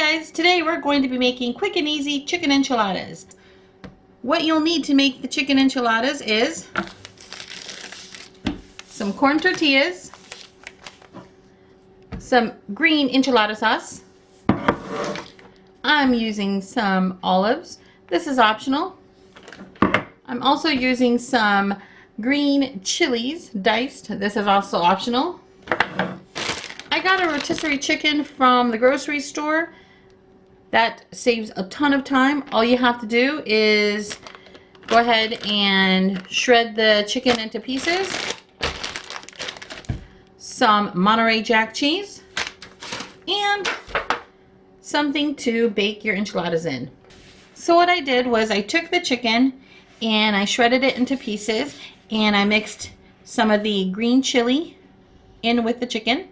guys, today we're going to be making quick and easy chicken enchiladas. What you'll need to make the chicken enchiladas is some corn tortillas, some green enchilada sauce. I'm using some olives. This is optional. I'm also using some green chilies diced. This is also optional. I got a rotisserie chicken from the grocery store. That saves a ton of time. All you have to do is go ahead and shred the chicken into pieces. Some Monterey Jack cheese. And something to bake your enchiladas in. So what I did was I took the chicken and I shredded it into pieces, and I mixed some of the green chili in with the chicken.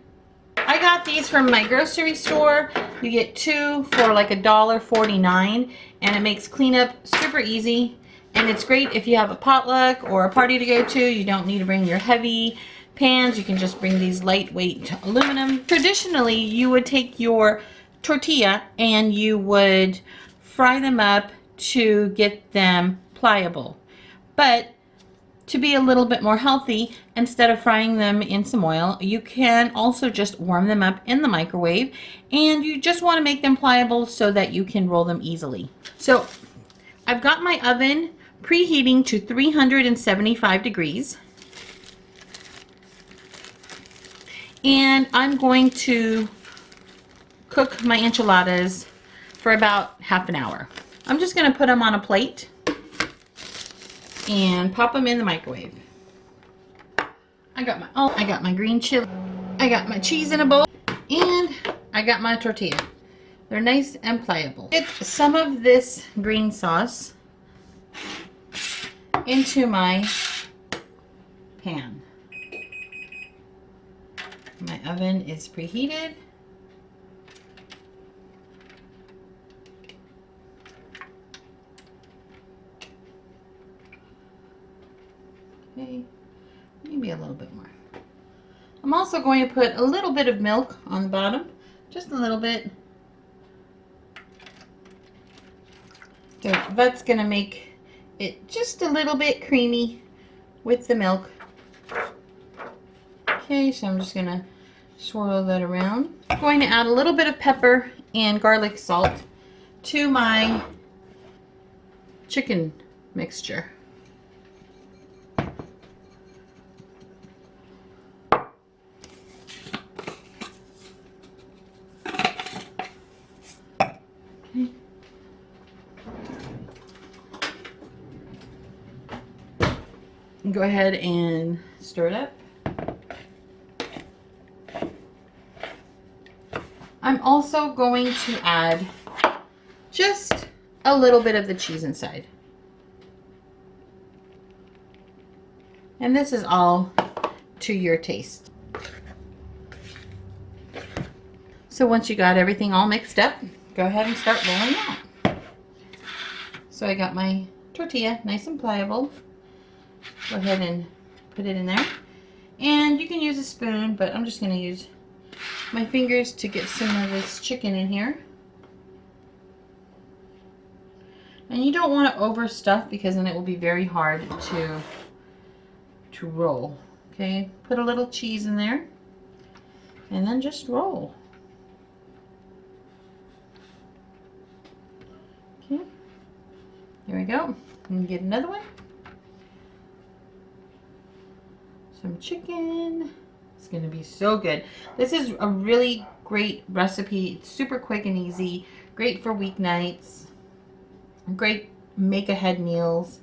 I got these from my grocery store. You get two for like $1.49, and it makes cleanup super easy. And it's great if you have a potluck or a party to go to. You don't need to bring your heavy pans. You can just bring these lightweight aluminum. Traditionally, you would take your tortilla and you would fry them up to get them pliable. But to be a little bit more healthy, instead of frying them in some oil, you can also just warm them up in the microwave, and you just want to make them pliable so that you can roll them easily. So I've got my oven preheating to 375 degrees, and I'm going to cook my enchiladas for about half an hour. I'm just going to put them on a plate and pop them in the microwave. I got my green chili. I got my cheese in a bowl, and I got my tortilla. They're nice and pliable. Get some of this green sauce into my pan. My oven is preheated. Okay, maybe a little bit more. I'm also going to put a little bit of milk on the bottom, just a little bit. So that's going to make it just a little bit creamy with the milk. Okay, so I'm just going to swirl that around. I'm going to add a little bit of pepper and garlic salt to my chicken mixture. Go ahead and stir it up. I'm also going to add just a little bit of the cheese inside. And this is all to your taste. So once you got everything all mixed up, go ahead and start rolling out. So I got my tortilla nice and pliable. Go ahead and put it in there. And you can use a spoon, but I'm just going to use my fingers to get some of this chicken in here. And you don't want to overstuff, because then it will be very hard to roll. Okay, put a little cheese in there and then just roll. Okay, there we go. And get another one. Some chicken. It's going to be so good. This is a really great recipe. It's super quick and easy. Great for weeknights. Great make-ahead meals.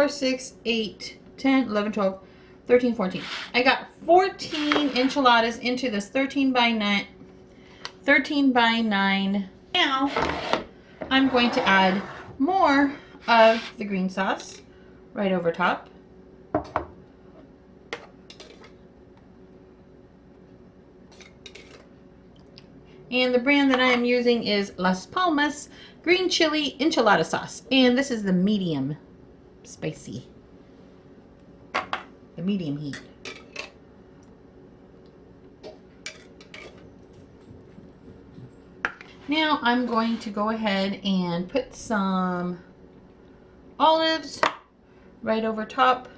4, 6, 8, 10, 11, 12, 13, 14. I got 14 enchiladas into this 13 by 9. Now, I'm going to add more of the green sauce right over top. And the brand that I am using is Las Palmas Green Chili Enchilada Sauce. And this is the medium spicy. The medium heat. Now I'm going to go ahead and put some olives right over top.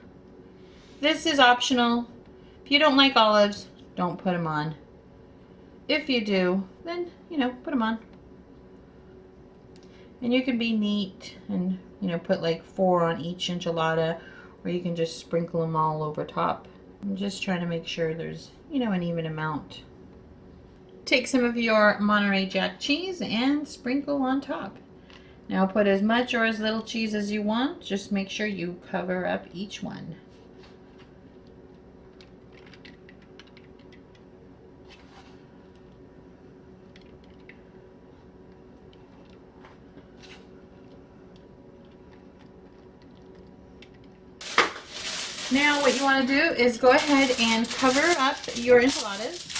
This is optional. If you don't like olives, don't put them on. If you do, then, you know, put them on. And you can be neat and, you know, put like 4 on each enchilada, or you can just sprinkle them all over top. I'm just trying to make sure there's, you know, an even amount. Take some of your Monterey Jack cheese and sprinkle on top. Now put as much or as little cheese as you want. Just make sure you cover up each one. Now what you want to do is go ahead and cover up your enchiladas.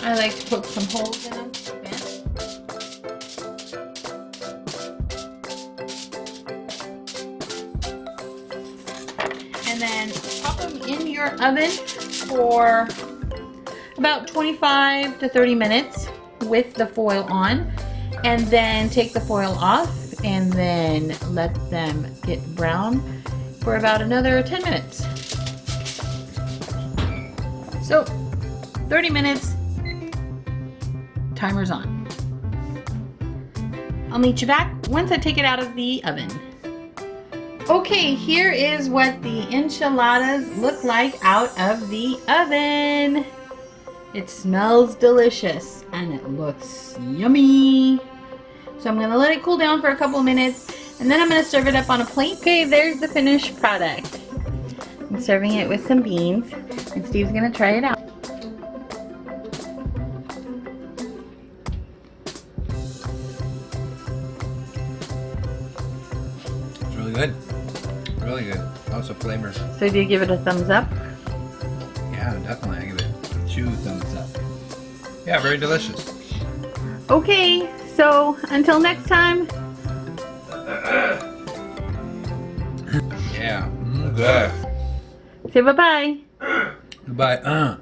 I like to poke some holes in them. And then pop them in your oven for about 25 to 30 minutes with the foil on, and then take the foil off and then let them get brown for about another 10 minutes. So 30 minutes, timer's on. I'll meet you back once I take it out of the oven. Okay, here is what the enchiladas look like out of the oven. It smells delicious and it looks yummy. So I'm gonna let it cool down for a couple of minutes and then I'm gonna serve it up on a plate. Okay, there's the finished product. I'm serving it with some beans and Steve's gonna try it out. It's really good. Really good. Lots of flavors. So do you give it a thumbs up? Yeah, definitely. I give it 2 thumbs up. Yeah, very delicious. Okay, so until next time. Yeah, good. Say bye-bye. Goodbye.